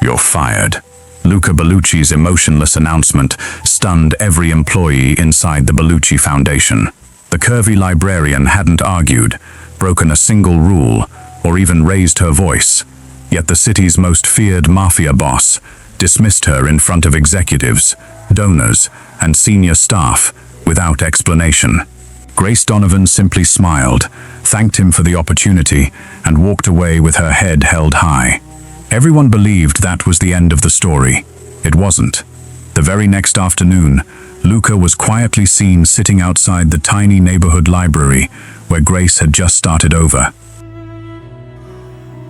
"You're fired." Luca Bellucci's emotionless announcement stunned every employee inside the Bellucci Foundation. The Curvy Librarian hadn't argued, broken a single rule, or even raised her voice. Yet the city's most feared Mafia Boss dismissed her in front of executives, donors, and senior staff without explanation. Grace Donovan simply smiled, thanked him for the opportunity, and walked away with her head held high. Everyone believed that was the end of the story. It wasn't. The very next afternoon, Luca was quietly seen sitting outside the tiny neighborhood library where Grace had just started over.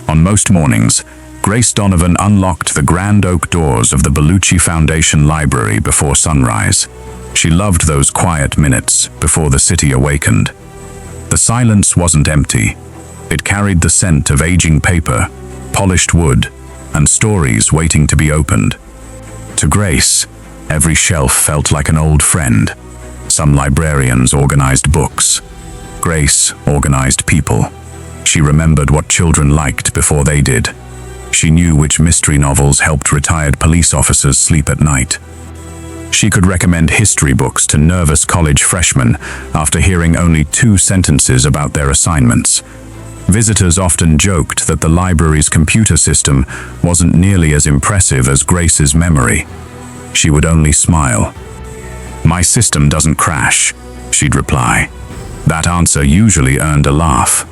On most mornings, Grace Donovan unlocked the grand oak doors of the Bellucci Foundation Library before sunrise. She loved those quiet minutes before the city awakened. The silence wasn't empty. It carried the scent of aging paper, polished wood, and stories waiting to be opened. To Grace, every shelf felt like an old friend. Some librarians organized books. Grace organized people. She remembered what children liked before they did. She knew which mystery novels helped retired police officers sleep at night. She could recommend history books to nervous college freshmen after hearing only 2 sentences about their assignments. Visitors often joked that the library's computer system wasn't nearly as impressive as Grace's memory. She would only smile. "My system doesn't crash," she'd reply. That answer usually earned a laugh.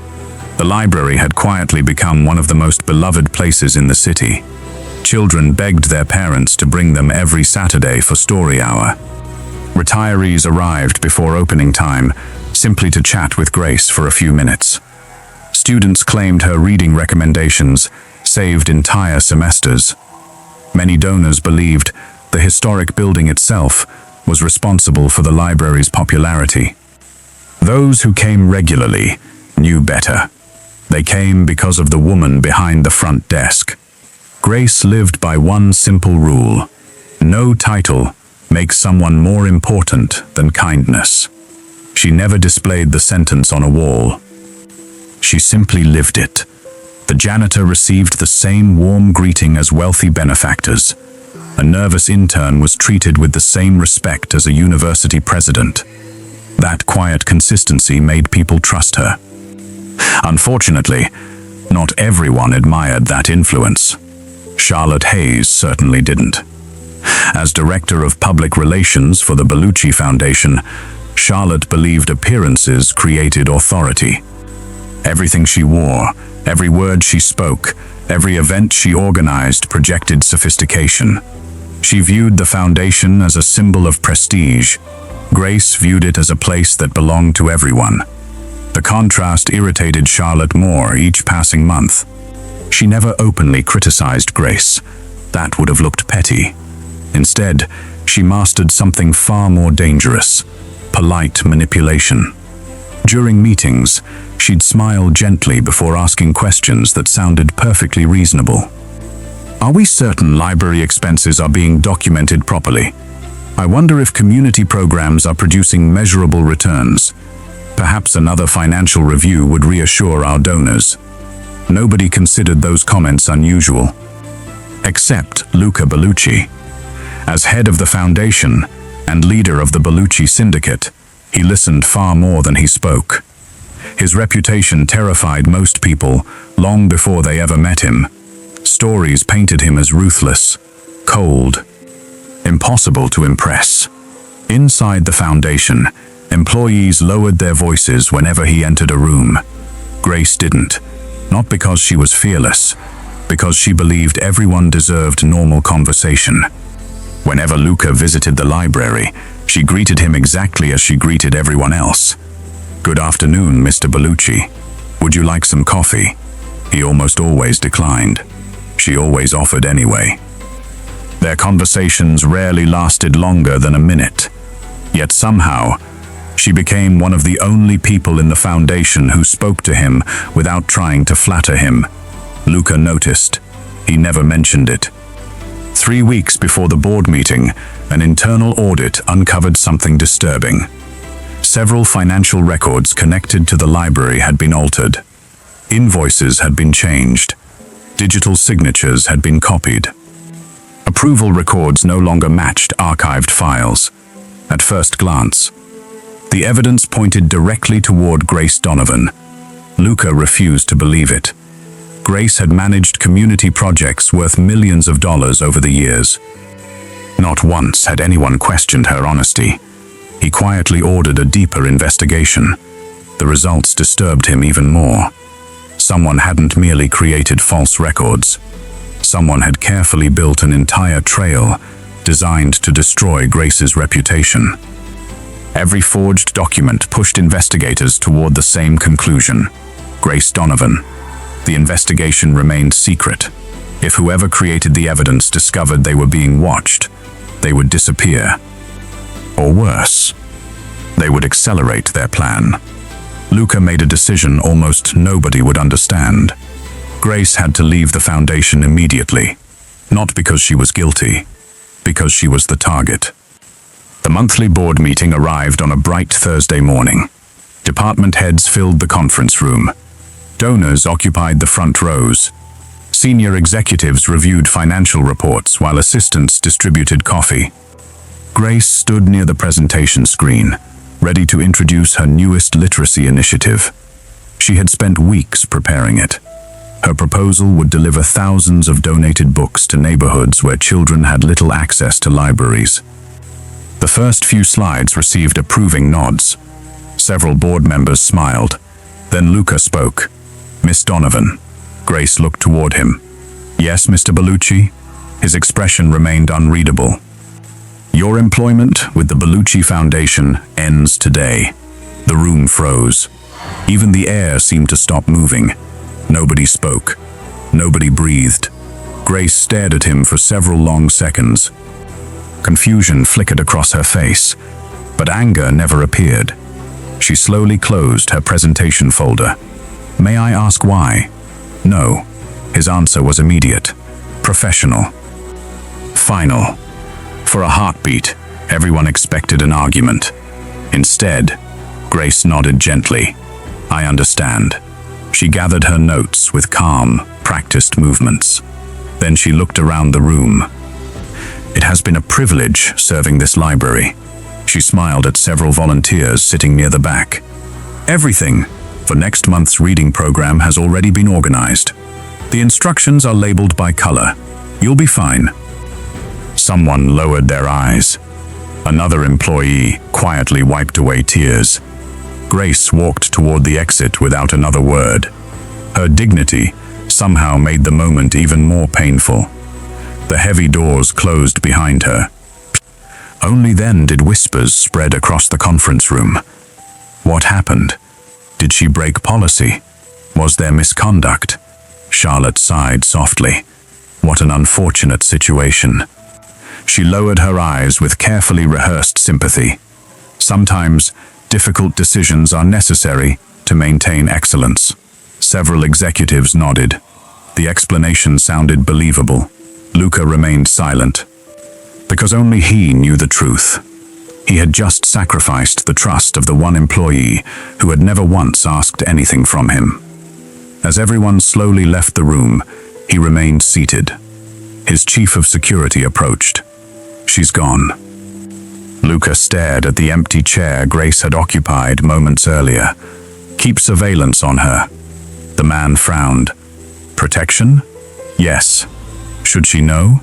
The library had quietly become one of the most beloved places in the city. Children begged their parents to bring them every Saturday for story hour. Retirees arrived before opening time, simply to chat with Grace for a few minutes. Students claimed her reading recommendations saved entire semesters. Many donors believed the historic building itself was responsible for the library's popularity. Those who came regularly knew better. They came because of the woman behind the front desk. Grace lived by one simple rule: no title makes someone more important than kindness. She never displayed the sentence on a wall. She simply lived it. The janitor received the same warm greeting as wealthy benefactors. A nervous intern was treated with the same respect as a university president. That quiet consistency made people trust her. Unfortunately, not everyone admired that influence. Charlotte Hayes certainly didn't. As director of public relations for the Bellucci Foundation, Charlotte believed appearances created authority. Everything she wore, every word she spoke, every event she organized projected sophistication. She viewed the foundation as a symbol of prestige. Grace viewed it as a place that belonged to everyone. The contrast irritated Charlotte more each passing month. She never openly criticized Grace. That would have looked petty. Instead, she mastered something far more dangerous: polite manipulation. During meetings, she'd smile gently before asking questions that sounded perfectly reasonable. "Are we certain library expenses are being documented properly? I wonder if community programs are producing measurable returns. Perhaps another financial review would reassure our donors." Nobody considered those comments unusual, except Luca Bellucci. As head of the foundation and leader of the Bellucci syndicate, he listened far more than he spoke. His reputation terrified most people long before they ever met him. Stories painted him as ruthless, cold, impossible to impress. Inside the foundation, employees lowered their voices whenever he entered a room. Grace didn't, not because she was fearless, because she believed everyone deserved normal conversation. Whenever Luca visited the library, she greeted him exactly as she greeted everyone else. "Good afternoon, Mr. Bellucci. Would you like some coffee?" He almost always declined. She always offered anyway. Their conversations rarely lasted longer than a minute. Yet somehow, she became one of the only people in the foundation who spoke to him without trying to flatter him. Luca noticed. He never mentioned it. 3 weeks before the board meeting, an internal audit uncovered something disturbing. Several financial records connected to the library had been altered. Invoices had been changed. Digital signatures had been copied. Approval records no longer matched archived files. At first glance, the evidence pointed directly toward Grace Donovan. Luca refused to believe it. Grace had managed community projects worth millions of dollars over the years. Not once had anyone questioned her honesty. He quietly ordered a deeper investigation. The results disturbed him even more. Someone hadn't merely created false records. Someone had carefully built an entire trail designed to destroy Grace's reputation. Every forged document pushed investigators toward the same conclusion: Grace Donovan. The investigation remained secret. If whoever created the evidence discovered they were being watched, they would disappear. Or worse, they would accelerate their plan. Luca made a decision almost nobody would understand. Grace had to leave the foundation immediately, not because she was guilty, because she was the target. The monthly board meeting arrived on a bright Thursday morning. Department heads filled the conference room. Donors occupied the front rows. Senior executives reviewed financial reports while assistants distributed coffee. Grace stood near the presentation screen, ready to introduce her newest literacy initiative. She had spent weeks preparing it. Her proposal would deliver thousands of donated books to neighborhoods where children had little access to libraries. The first few slides received approving nods. Several board members smiled. Then Luca spoke. "Miss Donovan." Grace looked toward him. "Yes, Mr. Bellucci?" His expression remained unreadable. "Your employment with the Bellucci Foundation ends today." The room froze. Even the air seemed to stop moving. Nobody spoke. Nobody breathed. Grace stared at him for several long seconds. Confusion flickered across her face, but anger never appeared. She slowly closed her presentation folder. "May I ask why?" "No." His answer was immediate. Professional. Final. For a heartbeat, everyone expected an argument. Instead, Grace nodded gently. "I understand." She gathered her notes with calm, practiced movements. Then she looked around the room. "It has been a privilege serving this library." She smiled at several volunteers sitting near the back. "Everything for next month's reading program has already been organized. The instructions are labeled by color. You'll be fine." Someone lowered their eyes. Another employee quietly wiped away tears. Grace walked toward the exit without another word. Her dignity somehow made the moment even more painful. The heavy doors closed behind her. Only then did whispers spread across the conference room. What happened? Did she break policy? Was there misconduct? Charlotte sighed softly. What an unfortunate situation. She lowered her eyes with carefully rehearsed sympathy. Sometimes, difficult decisions are necessary to maintain excellence. Several executives nodded. The explanation sounded believable. Luca remained silent, because only he knew the truth. He had just sacrificed the trust of the one employee who had never once asked anything from him. As everyone slowly left the room, he remained seated. His chief of security approached. "She's gone." Luca stared at the empty chair Grace had occupied moments earlier. "Keep surveillance on her." The man frowned. "Protection?" "Yes." "Should she know?"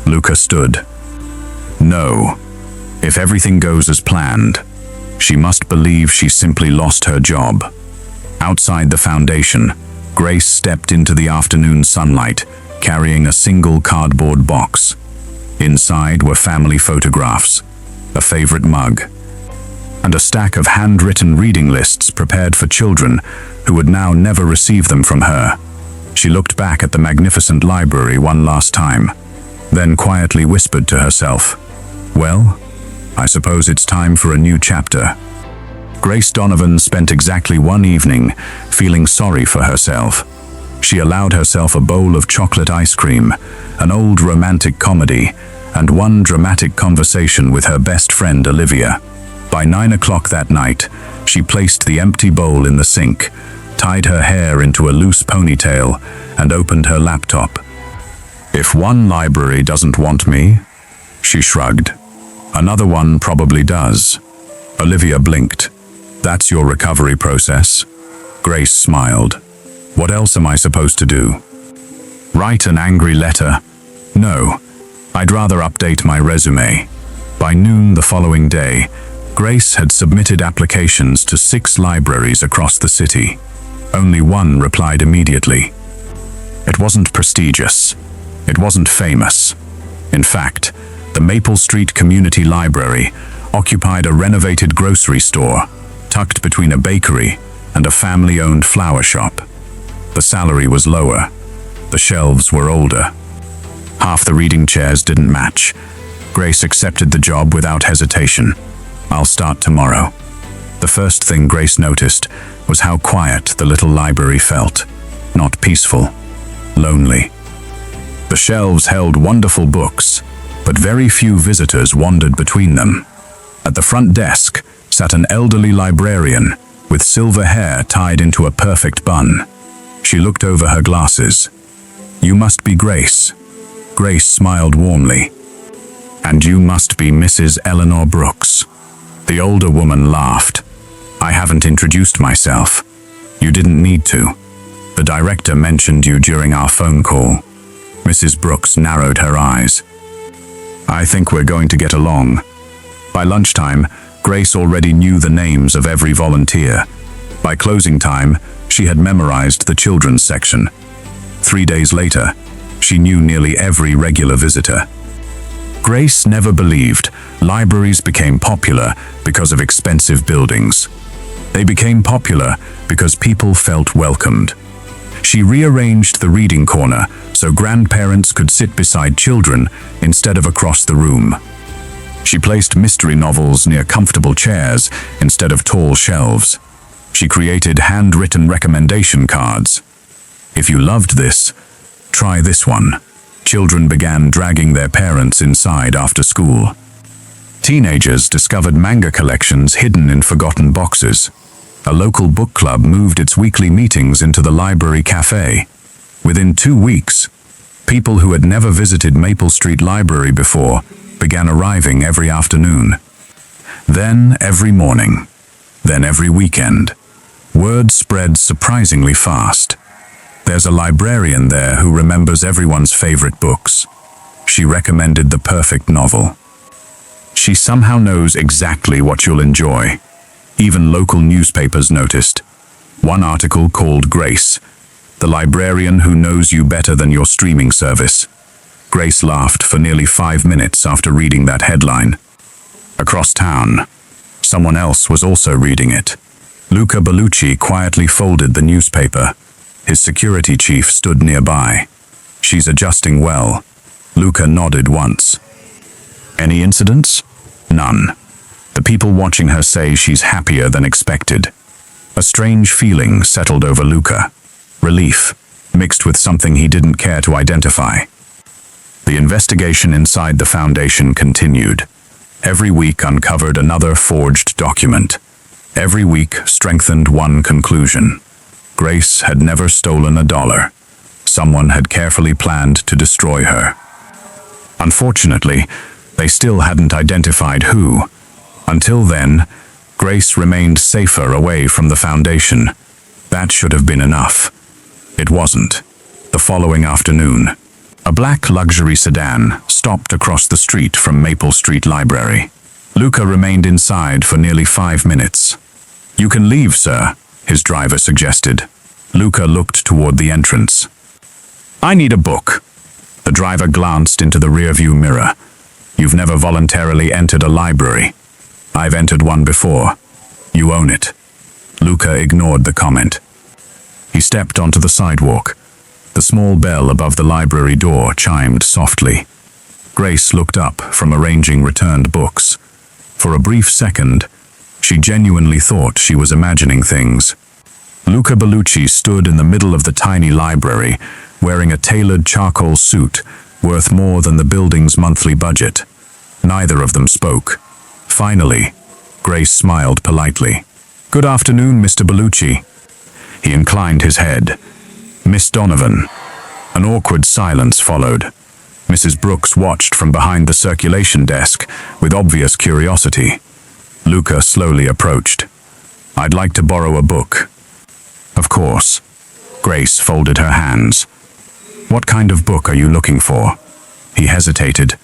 Luca stood. "No. If everything goes as planned, she must believe she simply lost her job." Outside the foundation, Grace stepped into the afternoon sunlight, carrying a single cardboard box. Inside were family photographs, a favorite mug, and a stack of handwritten reading lists prepared for children who would now never receive them from her. She looked back at the magnificent library one last time, then quietly whispered to herself, "Well, I suppose it's time for a new chapter." Grace Donovan spent exactly one evening feeling sorry for herself. She allowed herself a bowl of chocolate ice cream, an old romantic comedy, and one dramatic conversation with her best friend Olivia. By 9 o'clock that night, she placed the empty bowl in the sink, tied her hair into a loose ponytail, and opened her laptop. If one library doesn't want me, she shrugged. Another one probably does. Olivia blinked. That's your recovery process? Grace smiled. What else am I supposed to do? Write an angry letter? No, I'd rather update my resume. By noon the following day, Grace had submitted applications to 6 libraries across the city. Only one replied immediately. It wasn't prestigious. It wasn't famous. In fact, the Maple Street Community Library occupied a renovated grocery store, tucked between a bakery and a family-owned flower shop. The salary was lower. The shelves were older. Half the reading chairs didn't match. Grace accepted the job without hesitation. I'll start tomorrow. The first thing Grace noticed was how quiet the little library felt. Not peaceful, lonely. The shelves held wonderful books, but very few visitors wandered between them. At the front desk sat an elderly librarian with silver hair tied into a perfect bun. She looked over her glasses. You must be Grace. Grace smiled warmly. And you must be Mrs. Eleanor Brooks. The older woman laughed. I haven't introduced myself. You didn't need to. The director mentioned you during our phone call. Mrs. Brooks narrowed her eyes. I think we're going to get along. By lunchtime, Grace already knew the names of every volunteer. By closing time, she had memorized the children's section. 3 days later, she knew nearly every regular visitor. Grace never believed libraries became popular because of expensive buildings. They became popular because people felt welcomed. She rearranged the reading corner so grandparents could sit beside children instead of across the room. She placed mystery novels near comfortable chairs instead of tall shelves. She created handwritten recommendation cards. If you loved this, try this one. Children began dragging their parents inside after school. Teenagers discovered manga collections hidden in forgotten boxes. A local book club moved its weekly meetings into the library cafe. Within 2 weeks, people who had never visited Maple Street Library before began arriving every afternoon. Then every morning. Then every weekend. Word spread surprisingly fast. There's a librarian there who remembers everyone's favorite books. She recommended the perfect novel. She somehow knows exactly what you'll enjoy. Even local newspapers noticed. One article called Grace, the librarian who knows you better than your streaming service. Grace laughed for nearly 5 minutes after reading that headline. Across town, someone else was also reading it. Luca Bellucci quietly folded the newspaper. His security chief stood nearby. She's adjusting well. Luca nodded once. Any incidents? None. The people watching her say she's happier than expected. A strange feeling settled over Luca. Relief, mixed with something he didn't care to identify. The investigation inside the foundation continued. Every week uncovered another forged document. Every week strengthened one conclusion. Grace had never stolen $1. Someone had carefully planned to destroy her. Unfortunately, they still hadn't identified who. Until then, Grace remained safer away from the foundation. That should have been enough. It wasn't. The following afternoon, a black luxury sedan stopped across the street from Maple Street Library. Luca remained inside for nearly 5 minutes. You can leave, sir, his driver suggested. Luca looked toward the entrance. I need a book. The driver glanced into the rearview mirror. You've never voluntarily entered a library. I've entered one before. You own it. Luca ignored the comment. He stepped onto the sidewalk. The small bell above the library door chimed softly. Grace looked up from arranging returned books. For a brief second, she genuinely thought she was imagining things. Luca Bellucci stood in the middle of the tiny library, wearing a tailored charcoal suit worth more than the building's monthly budget. Neither of them spoke. Finally, Grace smiled politely. Good afternoon, Mr. Bellucci. He inclined his head. Miss Donovan. An awkward silence followed. Mrs. Brooks watched from behind the circulation desk with obvious curiosity. Luca slowly approached. "I'd like to borrow a book." "Of course." Grace folded her hands. "What kind of book are you looking for?" He hesitated,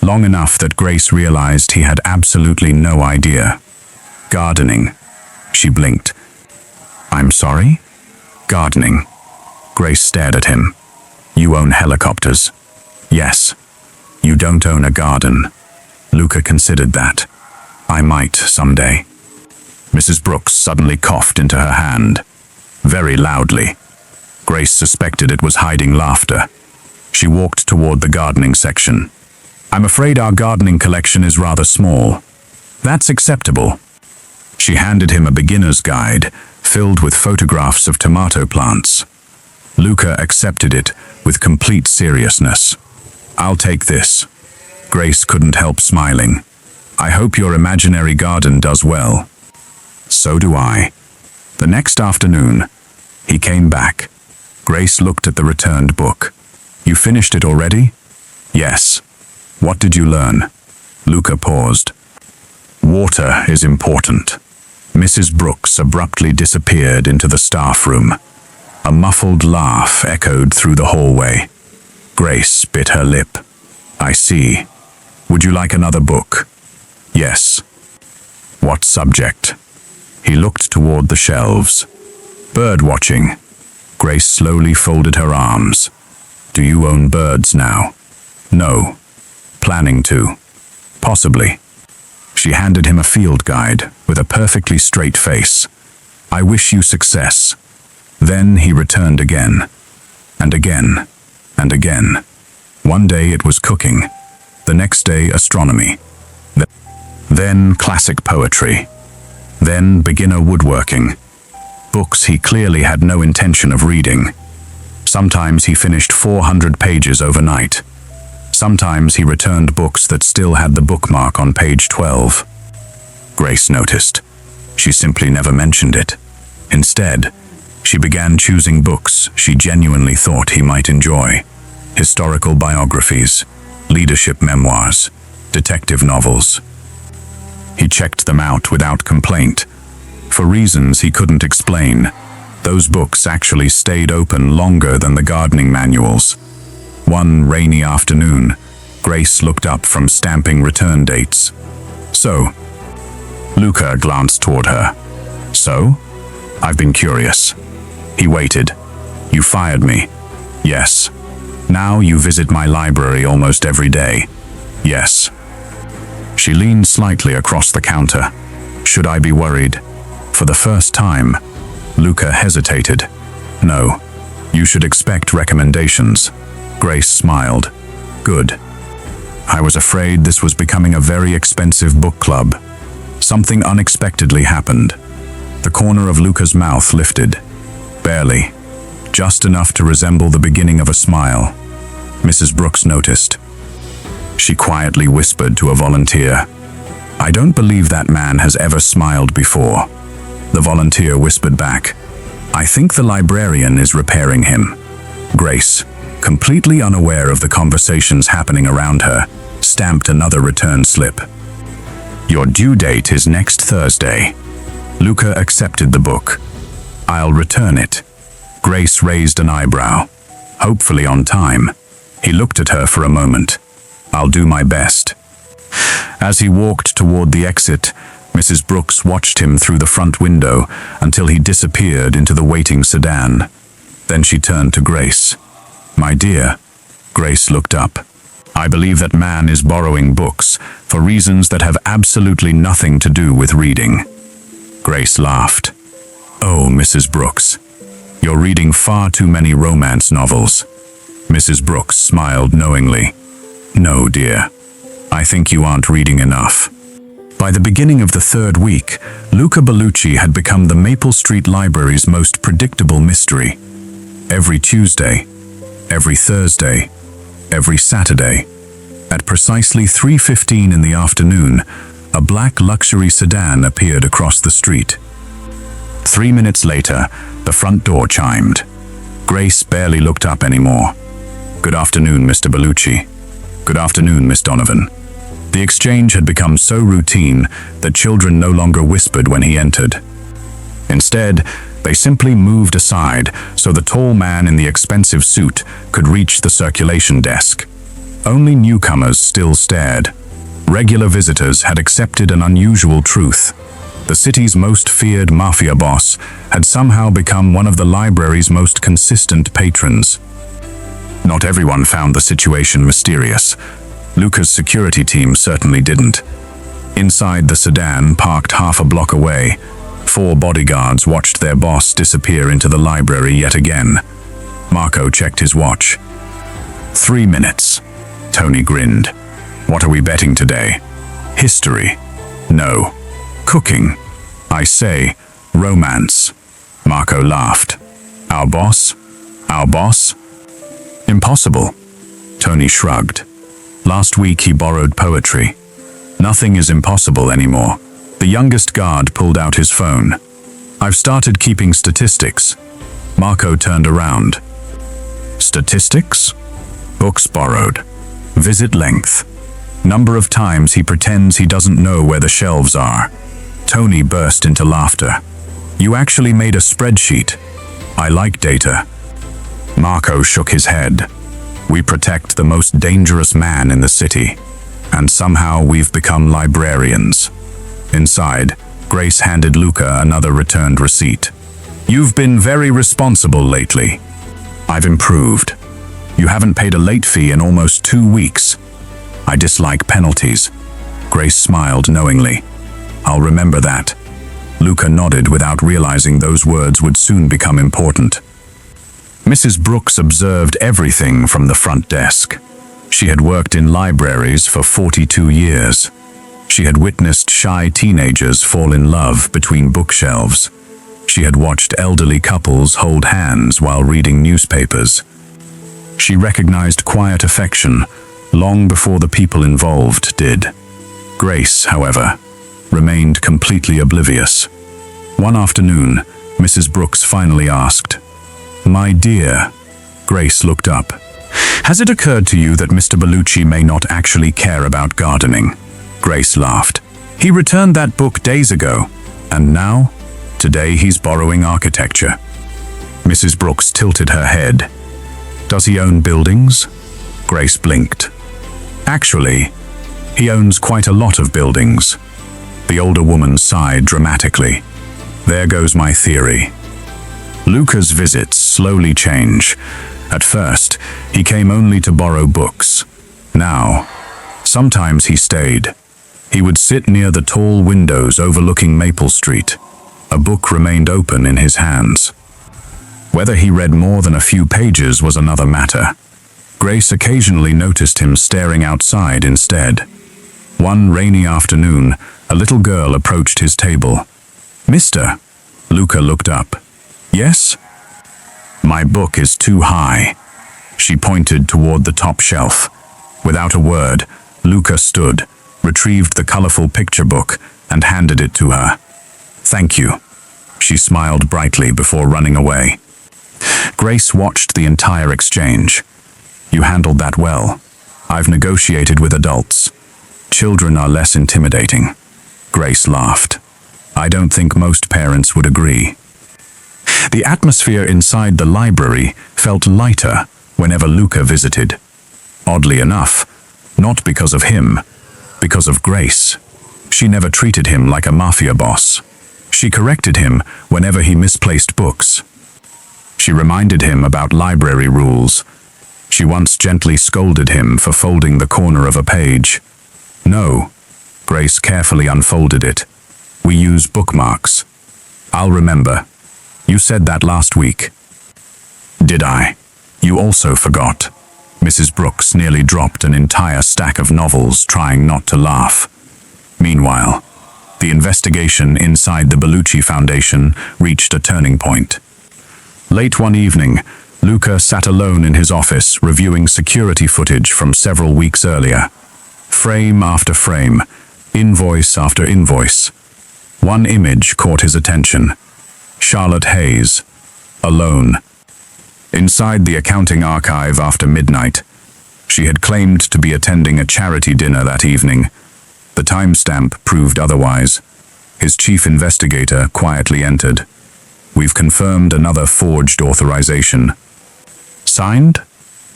long enough that Grace realized he had absolutely no idea. "Gardening." She blinked. "I'm sorry?" "Gardening." Grace stared at him. "You own helicopters." "Yes." "You don't own a garden." Luca considered that. "I might someday." Mrs. Brooks suddenly coughed into her hand, very loudly. Grace suspected it was hiding laughter. She walked toward the gardening section. "I'm afraid our gardening collection is rather small." "That's acceptable." She handed him a beginner's guide filled with photographs of tomato plants. Luca accepted it with complete seriousness. "I'll take this." Grace couldn't help smiling. "I hope your imaginary garden does well." "So do I." The next afternoon, he came back. Grace looked at the returned book. "You finished it already?" "Yes." "What did you learn?" Luca paused. "Water is important." Mrs. Brooks abruptly disappeared into the staff room. A muffled laugh echoed through the hallway. Grace bit her lip. "I see. Would you like another book?" "Yes." "What subject?" He looked toward the shelves. "Bird watching." Grace slowly folded her arms. "Do you own birds now?" "No." "Planning to?" "Possibly." She handed him a field guide with a perfectly straight face. "I wish you success." Then he returned again, and again, and again. One day it was cooking, the next day astronomy, then classic poetry, then beginner woodworking. Books he clearly had no intention of reading. Sometimes he finished 400 pages overnight. Sometimes he returned books that still had the bookmark on page 12. Grace noticed. She simply never mentioned it. Instead, she began choosing books she genuinely thought he might enjoy. Historical biographies, leadership memoirs, detective novels. He checked them out without complaint. For reasons he couldn't explain, those books actually stayed open longer than the gardening manuals. One rainy afternoon, Grace looked up from stamping return dates. "So?" Luca glanced toward her. "So? I've been curious." He waited. "You fired me." "Yes." "Now you visit my library almost every day." "Yes." She leaned slightly across the counter. "Should I be worried?" For the first time, Luca hesitated. "No. You should expect recommendations." Grace smiled. "Good." "I was afraid this was becoming a very expensive book club." Something unexpectedly happened. The corner of Luca's mouth lifted. Barely. Just enough to resemble the beginning of a smile. Mrs. Brooks noticed. She quietly whispered to a volunteer, "I don't believe that man has ever smiled before." The volunteer whispered back, "I think the librarian is repairing him." Grace, completely unaware of the conversations happening around her, stamped another return slip. "Your due date is next Thursday." Luca accepted the book. "I'll return it." Grace raised an eyebrow. "Hopefully on time." He looked at her for a moment. "I'll do my best." As he walked toward the exit, Mrs. Brooks watched him through the front window until he disappeared into the waiting sedan. Then she turned to Grace. "My dear." Grace looked up. "I believe that man is borrowing books for reasons that have absolutely nothing to do with reading." Grace laughed. "Oh, Mrs. Brooks, you're reading far too many romance novels." Mrs. Brooks smiled knowingly. "No, dear. I think you aren't reading enough." By the beginning of the third week, Luca Bellucci had become the Maple Street Library's most predictable mystery. Every Tuesday, every Thursday, every Saturday, at precisely 3:15 in the afternoon, a black luxury sedan appeared across the street. 3 minutes later, the front door chimed. Grace barely looked up anymore. "Good afternoon, Mr. Bellucci." "Good afternoon, Miss Donovan." The exchange had become so routine that children no longer whispered when he entered. Instead, they simply moved aside so the tall man in the expensive suit could reach the circulation desk. Only newcomers still stared. Regular visitors had accepted an unusual truth. The city's most feared mafia boss had somehow become one of the library's most consistent patrons. Not everyone found the situation mysterious. Luca's security team certainly didn't. Inside the sedan, parked half a block away, 4 bodyguards watched their boss disappear into the library yet again. Marco checked his watch. 3 minutes. Tony grinned. "What are we betting today?" "History." "No." "Cooking." "I say, romance." Marco laughed. "Our boss? Our boss?" "Impossible." Tony shrugged. "Last week he borrowed poetry. Nothing is impossible anymore." The youngest guard pulled out his phone. "I've started keeping statistics." Marco turned around. "Statistics?" "Books borrowed. Visit length. Number of times he pretends he doesn't know where the shelves are." Tony burst into laughter. "You actually made a spreadsheet." "I like data." Marco shook his head. "We protect the most dangerous man in the city, and somehow we've become librarians." Inside, Grace handed Luca another returned receipt. "You've been very responsible lately." "I've improved. You haven't paid a late fee in almost 2 weeks." "I dislike penalties." Grace smiled knowingly. "I'll remember that." Luca nodded without realizing those words would soon become important. Mrs. Brooks observed everything from the front desk. She had worked in libraries for 42 years. She had witnessed shy teenagers fall in love between bookshelves. She had watched elderly couples hold hands while reading newspapers. She recognized quiet affection long before the people involved did. Grace, however, remained completely oblivious. One afternoon, Mrs. Brooks finally asked, "My dear," Grace looked up, "has it occurred to you that Mr. Bellucci may not actually care about gardening?" Grace laughed. "He returned that book days ago, and now, today he's borrowing architecture." Mrs. Brooks tilted her head. "Does he own buildings?" Grace blinked. "Actually, he owns quite a lot of buildings." The older woman sighed dramatically. "There goes my theory." Luca's visits slowly change. At first, he came only to borrow books. Now, sometimes he stayed. He would sit near the tall windows overlooking Maple Street. A book remained open in his hands. Whether he read more than a few pages was another matter. Grace occasionally noticed him staring outside instead. One rainy afternoon, a little girl approached his table. "Mister?" Luca looked up. "Yes?" "My book is too high." She pointed toward the top shelf. Without a word, Luca stood, retrieved the colorful picture book, and handed it to her. "Thank you." She smiled brightly before running away. Grace watched the entire exchange. "You handled that well. I've negotiated with adults. Children are less intimidating." Grace laughed. "I don't think most parents would agree." The atmosphere inside the library felt lighter whenever Luca visited. Oddly enough, not because of him, because of Grace. She never treated him like a mafia boss. She corrected him whenever he misplaced books. She reminded him about library rules. She once gently scolded him for folding the corner of a page. "No." Grace carefully unfolded it. "We use bookmarks." "I'll remember. You said that last week." "Did I? You also forgot." Mrs. Brooks nearly dropped an entire stack of novels, trying not to laugh. Meanwhile, the investigation inside the Bellucci Foundation reached a turning point. Late one evening, Luca sat alone in his office reviewing security footage from several weeks earlier. Frame after frame, invoice after invoice. One image caught his attention. Charlotte Hayes, alone. Inside the accounting archive after midnight, She had claimed to be attending a charity dinner that evening. The timestamp proved otherwise. His chief investigator quietly entered. "We've confirmed another forged authorization." Signed?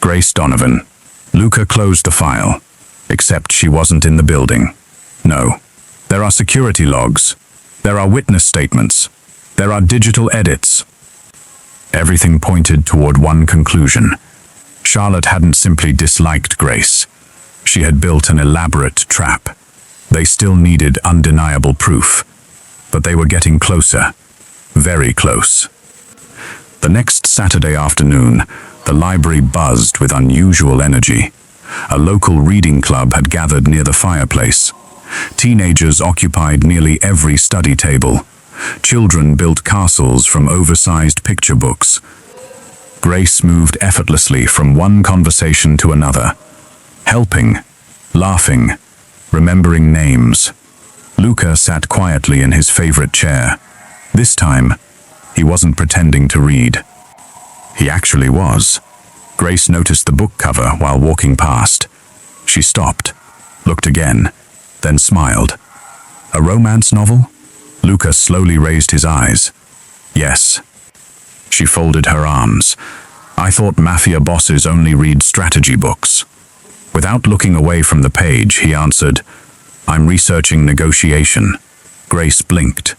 Grace Donovan. Luca closed the file, except she wasn't in the building. No. There are security logs. There are witness statements. There are digital edits. Everything pointed toward one conclusion. Charlotte hadn't simply disliked Grace. She had built an elaborate trap. They still needed undeniable proof, but they were getting closer. Very close. The next Saturday afternoon, the library buzzed with unusual energy. A local reading club had gathered near the fireplace. Teenagers occupied nearly every study table. Children built castles from oversized picture books. Grace moved effortlessly from one conversation to another, helping, laughing, remembering names. Luca sat quietly in his favorite chair. This time, he wasn't pretending to read. He actually was. Grace noticed the book cover while walking past. She stopped, looked again, then smiled. A romance novel? Luca slowly raised his eyes. Yes. She folded her arms. I thought mafia bosses only read strategy books. Without looking away from the page, he answered, I'm researching negotiation. Grace blinked.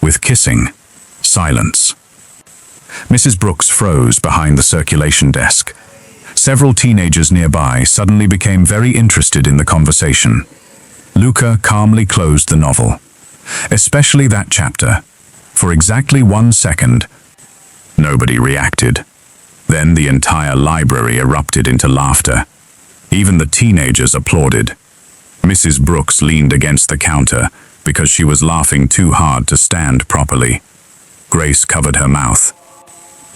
With kissing, silence. Mrs. Brooks froze behind the circulation desk. Several teenagers nearby suddenly became very interested in the conversation. Luca calmly closed the novel, especially that chapter. For exactly 1 second, nobody reacted. Then the entire library erupted into laughter. Even the teenagers applauded. Mrs. Brooks leaned against the counter because she was laughing too hard to stand properly. Grace covered her mouth.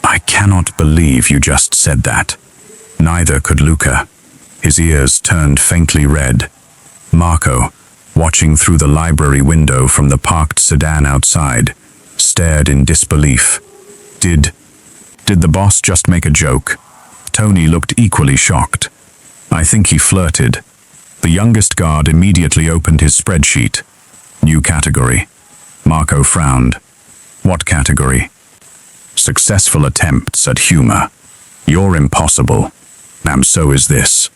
I cannot believe you just said that. Neither could Luca. His ears turned faintly red. Marco, watching through the library window from the parked sedan outside, stared in disbelief. Did the boss just make a joke? Tony looked equally shocked. I think he flirted. The youngest guard immediately opened his spreadsheet. New category. Marco frowned. What category? Successful attempts at humor. You're impossible. And so is this.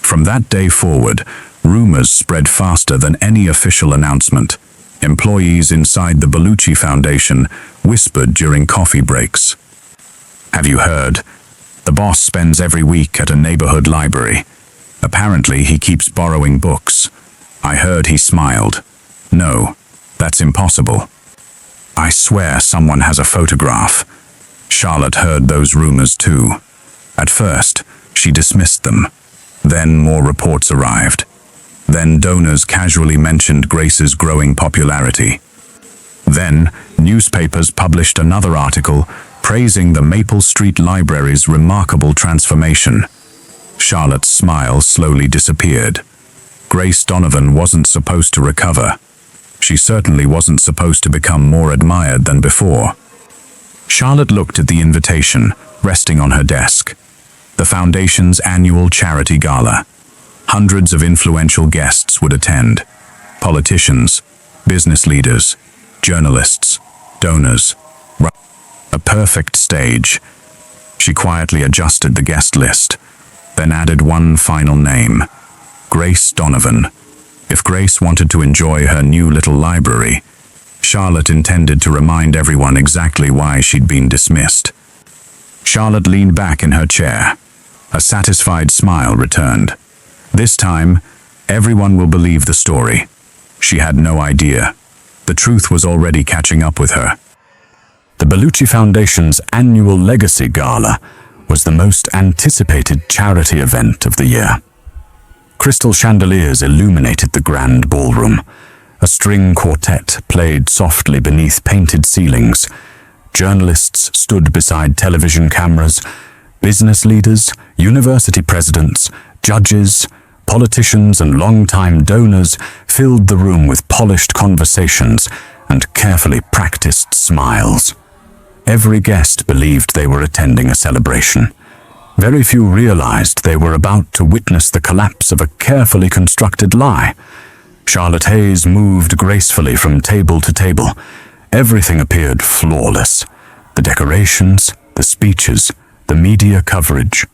From that day forward, rumors spread faster than any official announcement. Employees inside the Bellucci Foundation whispered during coffee breaks. Have you heard? The boss spends every week at a neighborhood library. Apparently, he keeps borrowing books. I heard he smiled. No, that's impossible. I swear someone has a photograph. Charlotte heard those rumors too. At first, she dismissed them. Then more reports arrived. Then donors casually mentioned Grace's growing popularity. Then, newspapers published another article praising the Maple Street Library's remarkable transformation. Charlotte's smile slowly disappeared. Grace Donovan wasn't supposed to recover. She certainly wasn't supposed to become more admired than before. Charlotte looked at the invitation resting on her desk. The Foundation's annual charity gala. Hundreds of influential guests would attend. Politicians, business leaders, journalists, donors. A perfect stage. She quietly adjusted the guest list, then added one final name, Grace Donovan. If Grace wanted to enjoy her new little library, Charlotte intended to remind everyone exactly why she'd been dismissed. Charlotte leaned back in her chair. A satisfied smile returned. This time, everyone will believe the story. She had no idea. The truth was already catching up with her. The Bellucci Foundation's annual Legacy Gala was the most anticipated charity event of the year. Crystal chandeliers illuminated the grand ballroom. A string quartet played softly beneath painted ceilings. Journalists stood beside television cameras. Business leaders, university presidents, judges, politicians and long-time donors filled the room with polished conversations and carefully practiced smiles. Every guest believed they were attending a celebration. Very few realized they were about to witness the collapse of a carefully constructed lie. Charlotte Hayes moved gracefully from table to table. Everything appeared flawless. The decorations, the speeches, the media coverage.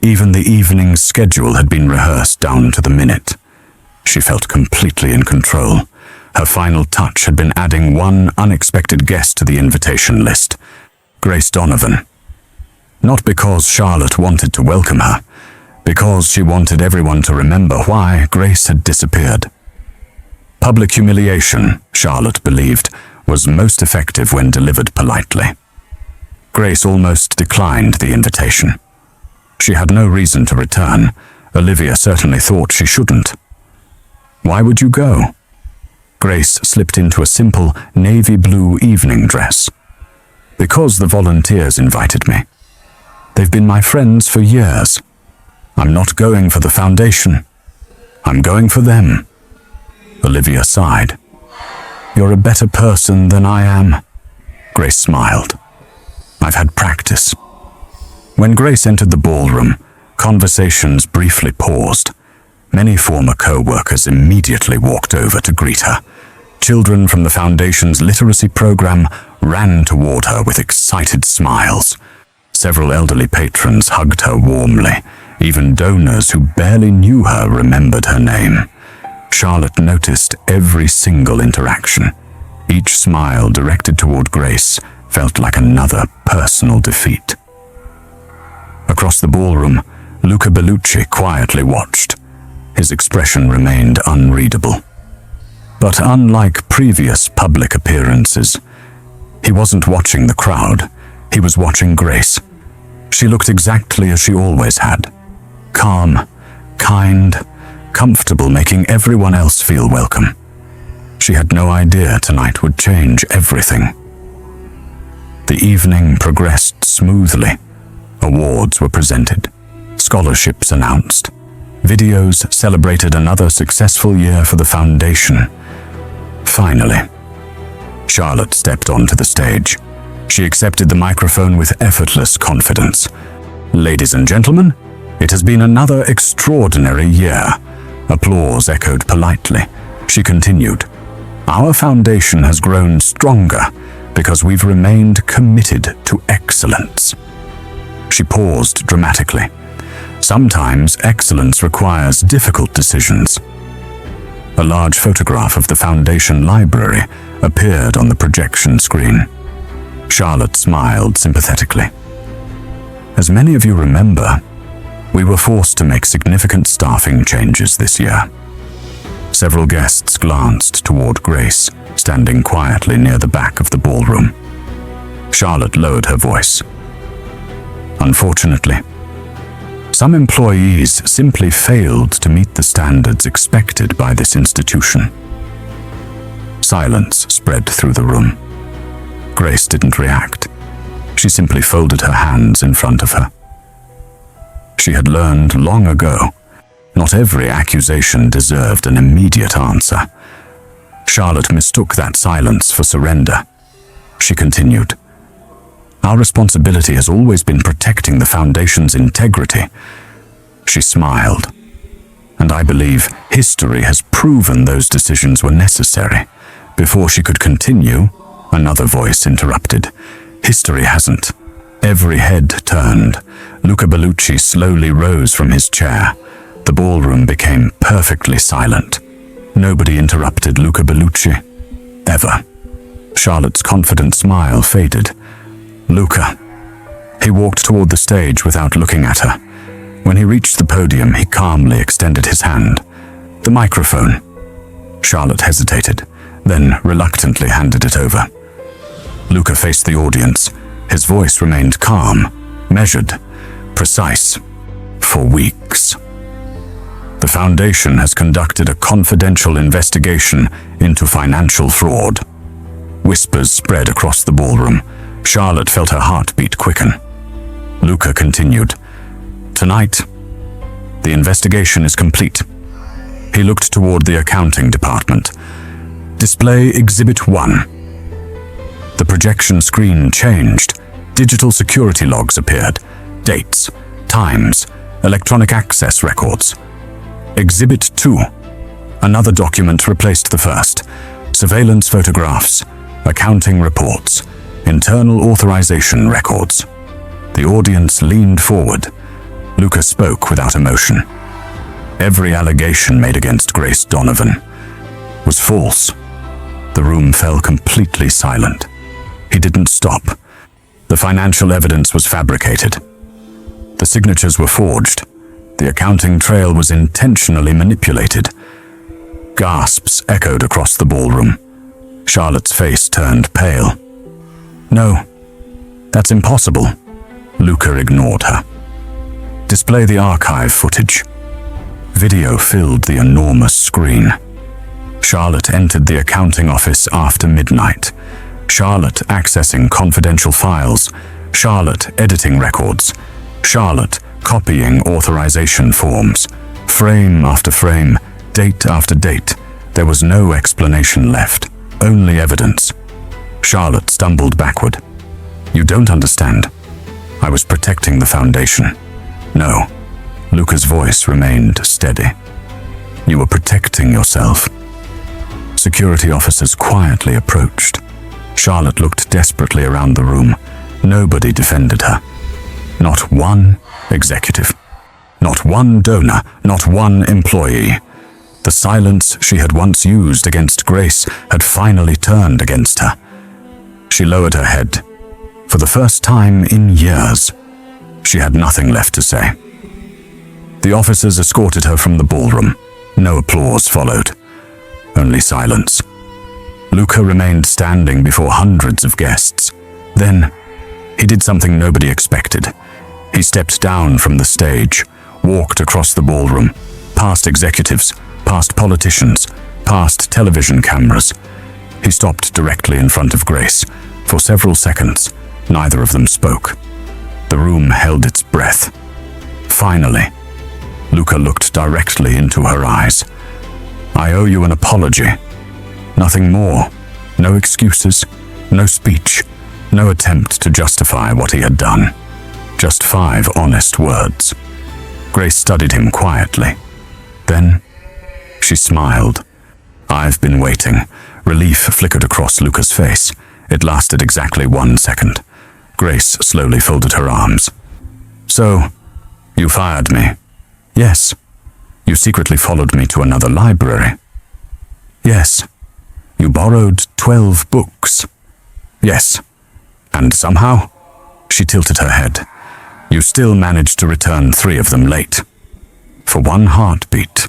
Even the evening's schedule had been rehearsed down to the minute. She felt completely in control. Her final touch had been adding one unexpected guest to the invitation list, Grace Donovan. Not because Charlotte wanted to welcome her, because she wanted everyone to remember why Grace had disappeared. Public humiliation, Charlotte believed, was most effective when delivered politely. Grace almost declined the invitation. She had no reason to return. Olivia certainly thought she shouldn't. Why would you go? Grace slipped into a simple navy blue evening dress. Because the volunteers invited me. They've been my friends for years. I'm not going for the foundation. I'm going for them. Olivia sighed. You're a better person than I am. Grace smiled. I've had practice. When Grace entered the ballroom, conversations briefly paused. Many former co-workers immediately walked over to greet her. Children from the Foundation's literacy program ran toward her with excited smiles. Several elderly patrons hugged her warmly. Even donors who barely knew her remembered her name. Charlotte noticed every single interaction. Each smile directed toward Grace felt like another personal defeat. Across the ballroom, Luca Bellucci quietly watched. His expression remained unreadable. But unlike previous public appearances, he wasn't watching the crowd. He was watching Grace. She looked exactly as she always had. Calm, kind, comfortable, making everyone else feel welcome. She had no idea tonight would change everything. The evening progressed smoothly. Awards were presented. Scholarships announced. Videos celebrated another successful year for the Foundation. Finally, Charlotte stepped onto the stage. She accepted the microphone with effortless confidence. Ladies and gentlemen, it has been another extraordinary year. Applause echoed politely. She continued, Our foundation has grown stronger because we've remained committed to excellence. She paused dramatically. Sometimes excellence requires difficult decisions. A large photograph of the Foundation library appeared on the projection screen. Charlotte smiled sympathetically. As many of you remember, we were forced to make significant staffing changes this year. Several guests glanced toward Grace, standing quietly near the back of the ballroom. Charlotte lowered her voice. Unfortunately, some employees simply failed to meet the standards expected by this institution. Silence spread through the room. Grace didn't react. She simply folded her hands in front of her. She had learned long ago, not every accusation deserved an immediate answer. Charlotte mistook that silence for surrender. She continued, Our responsibility has always been protecting the Foundation's integrity. She smiled, and I believe history has proven those decisions were necessary. Before she could continue, another voice interrupted. History hasn't. Every head turned. Luca Bellucci slowly rose from his chair. The ballroom became perfectly silent. Nobody interrupted Luca Bellucci. Ever. Charlotte's confident smile faded. Luca. He walked toward the stage without looking at her. When he reached the podium, he calmly extended his hand. The microphone. Charlotte hesitated, then reluctantly handed it over. Luca faced the audience. His voice remained calm, measured, precise. For weeks. The Foundation has conducted a confidential investigation into financial fraud. Whispers spread across the ballroom. Charlotte felt her heartbeat quicken. Luca continued, Tonight, the investigation is complete. He looked toward the accounting department. Display Exhibit 1. The projection screen changed. Digital security logs appeared. Dates, times, electronic access records. Exhibit 2. Another document replaced the first. Surveillance photographs, accounting reports, internal authorization records. The audience leaned forward. Luca spoke without emotion. Every allegation made against Grace Donovan was false. The room fell completely silent. He didn't stop. The financial evidence was fabricated. The signatures were forged. The accounting trail was intentionally manipulated. Gasps echoed across the ballroom. Charlotte's face turned pale. No, that's impossible. Luca ignored her. Display the archive footage. Video filled the enormous screen. Charlotte entered the accounting office after midnight. Charlotte accessing confidential files. Charlotte editing records. Charlotte copying authorization forms. Frame after frame, date after date. There was no explanation left, only evidence. Charlotte stumbled backward. You don't understand. I was protecting the foundation. No. Luca's voice remained steady. You were protecting yourself. Security officers quietly approached. Charlotte looked desperately around the room. Nobody defended her. Not one executive. Not one donor. Not one employee. The silence she had once used against Grace had finally turned against her. She lowered her head. For the first time in years, she had nothing left to say. The officers escorted her from the ballroom. No applause followed. Only silence. Luca remained standing before hundreds of guests. Then, he did something nobody expected. He stepped down from the stage, walked across the ballroom, past executives, past politicians, past television cameras. He stopped directly in front of Grace. For several seconds, neither of them spoke. The room held its breath. Finally, Luca looked directly into her eyes. I owe you an apology. Nothing more. No excuses, no speech, no attempt to justify what he had done. Just 5 honest words. Grace studied him quietly. Then, she smiled. I've been waiting. Relief flickered across Luca's face. It lasted exactly 1 second. Grace slowly folded her arms. So, you fired me? Yes. You secretly followed me to another library? Yes. You borrowed 12 books? Yes. And somehow? She tilted her head. You still managed to return 3 of them late. For 1 heartbeat.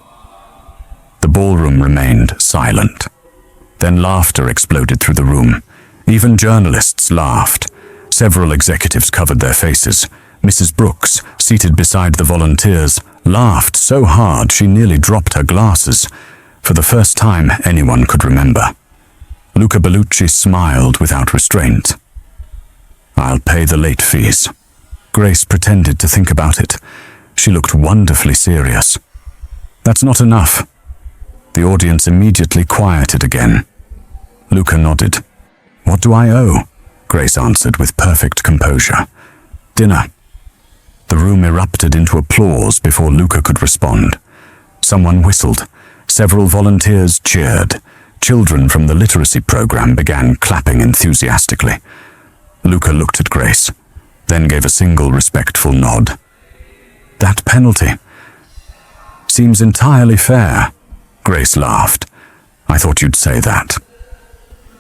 The ballroom remained silent. Then laughter exploded through the room. Even journalists laughed. Several executives covered their faces. Mrs. Brooks, seated beside the volunteers, laughed so hard she nearly dropped her glasses, for the first time anyone could remember. Luca Bellucci smiled without restraint. I'll pay the late fees. Grace pretended to think about it. She looked wonderfully serious. That's not enough. The audience immediately quieted again. Luca nodded. What do I owe? Grace answered with perfect composure. Dinner. The room erupted into applause before Luca could respond. Someone whistled. Several volunteers cheered. Children from the literacy program began clapping enthusiastically. Luca looked at Grace, then gave a single respectful nod. That penalty seems entirely fair. Grace laughed. I thought you'd say that.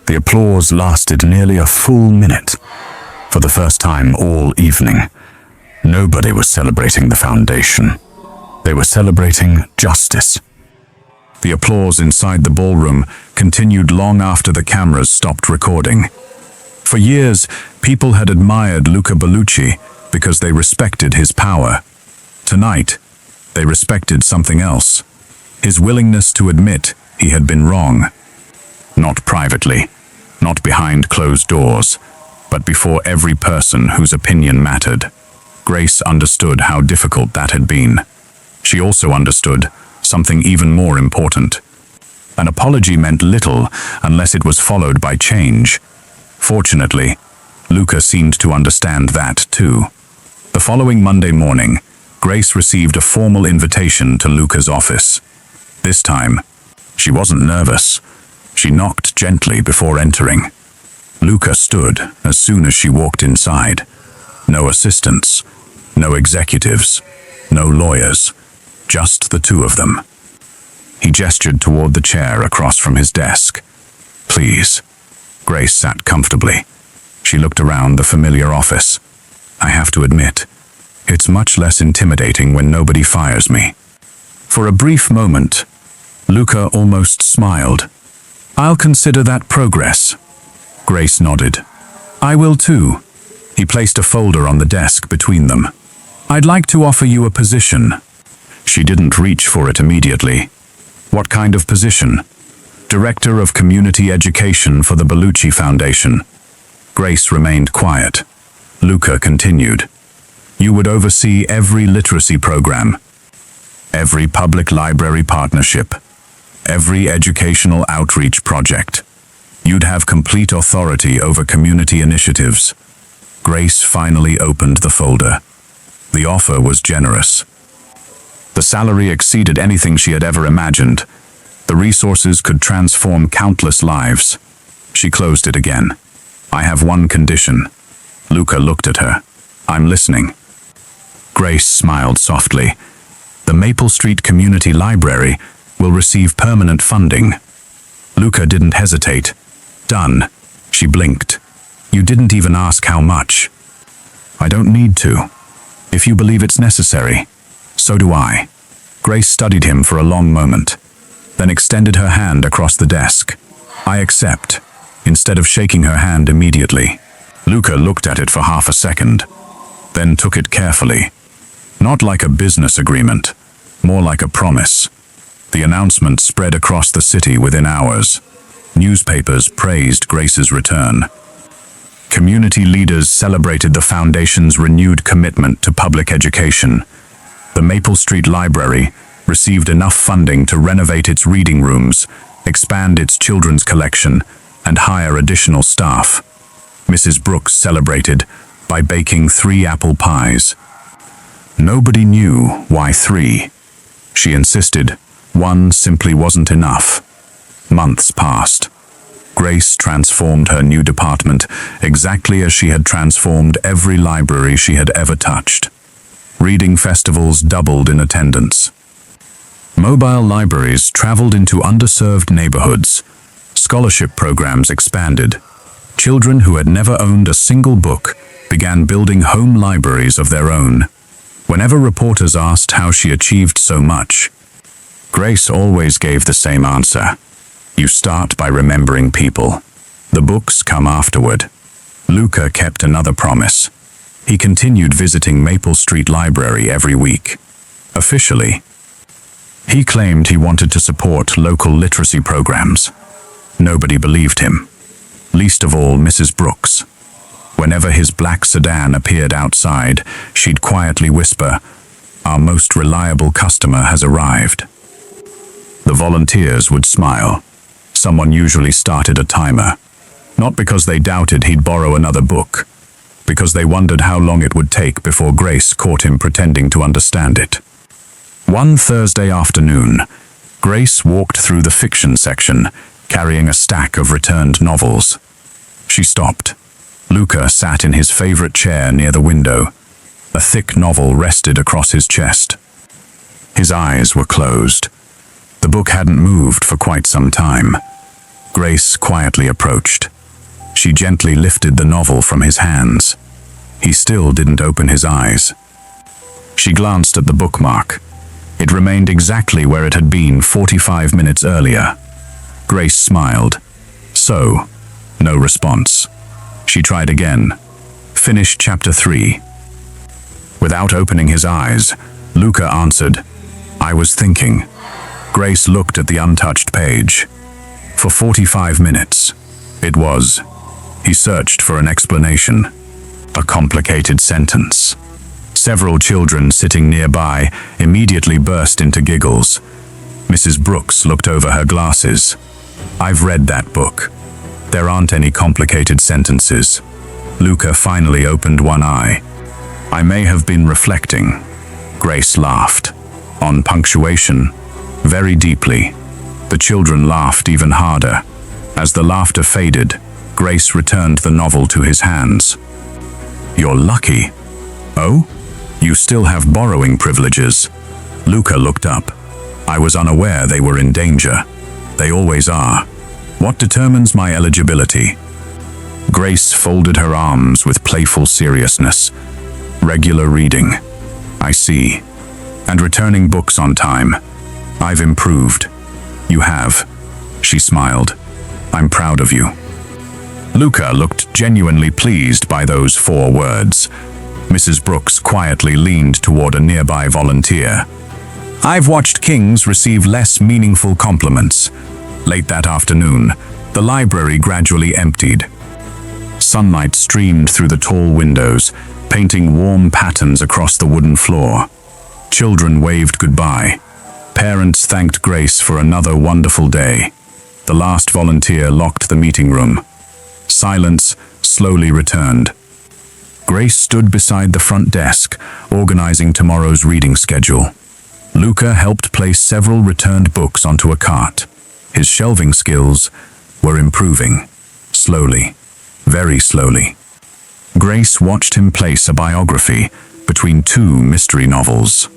The applause lasted nearly a full minute. For the first time all evening, nobody was celebrating the foundation. They were celebrating justice. The applause inside the ballroom continued long after the cameras stopped recording. For years, people had admired Luca Bellucci because they respected his power. Tonight, they respected something else. His willingness to admit he had been wrong. Not privately, not behind closed doors, but before every person whose opinion mattered. Grace understood how difficult that had been. She also understood something even more important. An apology meant little unless it was followed by change. Fortunately, Luca seemed to understand that too. The The following Monday morning, Grace received a formal invitation to Luca's office. This time, she wasn't nervous. She knocked gently before entering. Luca stood as soon as she walked inside. No assistants, no executives, no lawyers, just the two of them. He gestured toward the chair across from his desk. "Please." Grace sat comfortably. She looked around the familiar office. "I have to admit, it's much less intimidating when nobody fires me." For a brief moment, Luca almost smiled. "I'll consider that progress." Grace nodded. "I will too." He placed a folder on the desk between them. "I'd like to offer you a position." She didn't reach for it immediately. "What kind of position?" "Director of Community Education for the Bellucci Foundation." Grace remained quiet. Luca continued. "You would oversee every literacy program, every public library partnership, every educational outreach project. You'd have complete authority over community initiatives." Grace finally opened the folder. The offer was generous. The salary exceeded anything she had ever imagined. The resources could transform countless lives. She closed it again. "I have one condition." Luca looked at her. "I'm listening." Grace smiled softly. "The Maple Street Community Library will receive permanent funding." Luca didn't hesitate. "Done." She blinked. "You didn't even ask how much." "I don't need to. If you believe it's necessary, so do I." Grace studied him for a long moment, then extended her hand across the desk. "I accept," instead of shaking her hand immediately. Luca looked at it for half a second, then took it carefully. Not like a business agreement, more like a promise. The announcement spread across the city within hours. Newspapers praised Grace's return. Community leaders celebrated the foundation's renewed commitment to public education. The Maple Street Library received enough funding to renovate its reading rooms, expand its children's collection, and hire additional staff. Mrs. Brooks celebrated by baking 3 apple pies. Nobody knew why 3. She insisted 1 simply wasn't enough. Months passed. Grace transformed her new department exactly as she had transformed every library she had ever touched. Reading festivals doubled in attendance. Mobile libraries traveled into underserved neighborhoods. Scholarship programs expanded. Children who had never owned a single book began building home libraries of their own. Whenever reporters asked how she achieved so much, Grace always gave the same answer. "You start by remembering people. The books come afterward." Luca kept another promise. He continued visiting Maple Street Library every week. Officially, he claimed he wanted to support local literacy programs. Nobody believed him, least of all Mrs. Brooks. Whenever his black sedan appeared outside, she'd quietly whisper, "Our most reliable customer has arrived." The volunteers would smile. Someone usually started a timer, not because they doubted he'd borrow another book, because they wondered how long it would take before Grace caught him pretending to understand it. One Thursday afternoon, Grace walked through the fiction section, carrying a stack of returned novels. She stopped. Luca sat in his favorite chair near the window. A thick novel rested across his chest. His eyes were closed. The book hadn't moved for quite some time. Grace quietly approached. She gently lifted the novel from his hands. He still didn't open his eyes. She glanced at the bookmark. It remained exactly where it had been 45 minutes earlier. Grace smiled. "So, no response." She tried again. "Finish chapter 3. Without opening his eyes, Luca answered, "I was thinking." Grace looked at the untouched page. For 45 minutes, it was. He searched for an explanation. A complicated sentence. Several children sitting nearby immediately burst into giggles. Mrs. Brooks looked over her glasses. "I've read that book. There aren't any complicated sentences." Luca finally opened one eye. I may have been reflecting. Grace laughed. On punctuation, very deeply. The children laughed even harder. As the laughter faded, Grace returned the novel to his hands. You're lucky. Oh? You still have borrowing privileges. Luca looked up. I was unaware they were in danger. They always are. What determines my eligibility? Grace folded her arms with playful seriousness. Regular reading. I see. And returning books on time. I've improved. You have. She smiled. I'm proud of you. Luca looked genuinely pleased by those 4 words. Mrs. Brooks quietly leaned toward a nearby volunteer. I've watched kings receive less meaningful compliments. Late that afternoon, the library gradually emptied. Sunlight streamed through the tall windows, painting warm patterns across the wooden floor. Children waved goodbye. Parents thanked Grace for another wonderful day. The last volunteer locked the meeting room. Silence slowly returned. Grace stood beside the front desk, organizing tomorrow's reading schedule. Luca helped place several returned books onto a cart. His shelving skills were improving. Slowly, very slowly. Grace watched him place a biography between 2 mystery novels.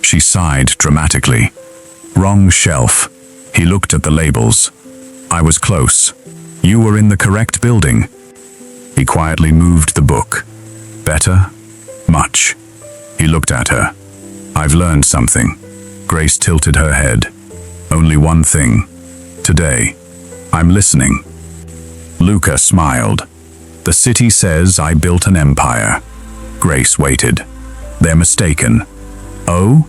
She sighed dramatically. Wrong shelf. He looked at the labels. I was close. You were in the correct building. He quietly moved the book. Better? Much. He looked at her. I've learned something. Grace tilted her head. Only one thing. Today. I'm listening. Luca smiled. The city says I built an empire. Grace waited. They're mistaken. Oh?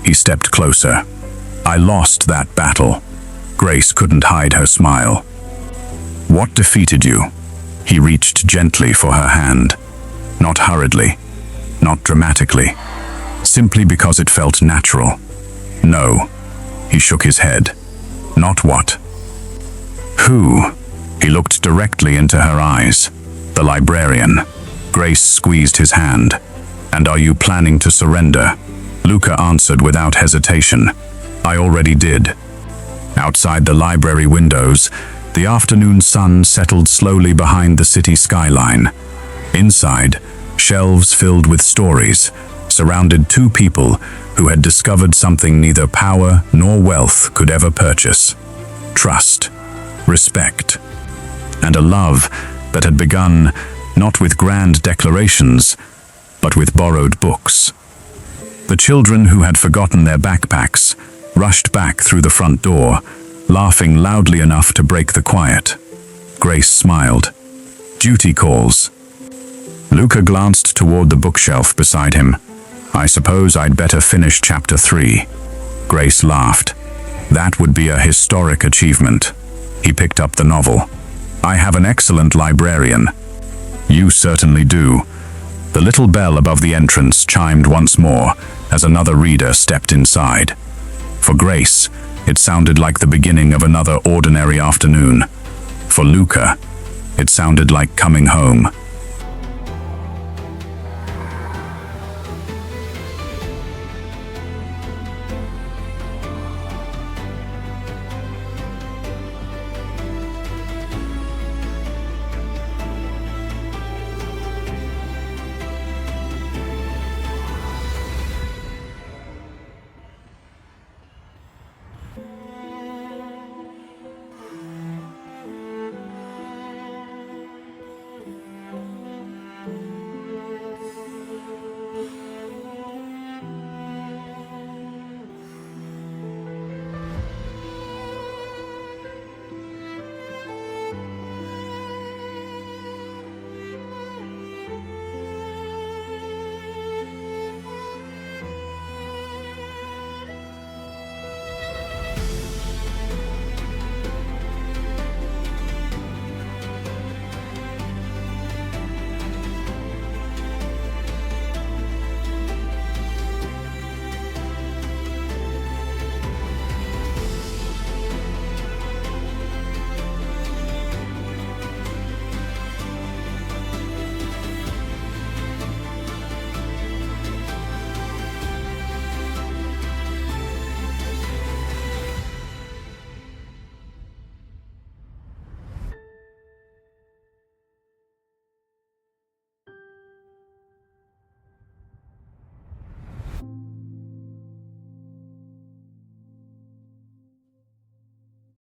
He stepped closer. I lost that battle. Grace couldn't hide her smile. What defeated you? He reached gently for her hand. Not hurriedly, not dramatically, simply because it felt natural. No. He shook his head. Not what? Who? He looked directly into her eyes. The librarian. Grace squeezed his hand. And are you planning to surrender? Luca answered without hesitation. I already did. Outside the library windows, the afternoon sun settled slowly behind the city skyline. Inside, shelves filled with stories surrounded 2 people who had discovered something neither power nor wealth could ever purchase. Trust, respect, and a love that had begun not with grand declarations, but with borrowed books. The children who had forgotten their backpacks rushed back through the front door, laughing loudly enough to break the quiet. Grace smiled. Duty calls. Luca glanced toward the bookshelf beside him. I suppose I'd better finish chapter 3. Grace laughed. That would be a historic achievement. He picked up the novel. I have an excellent librarian. You certainly do. The little bell above the entrance chimed once more as another reader stepped inside. For Grace, it sounded like the beginning of another ordinary afternoon. For Luca, it sounded like coming home.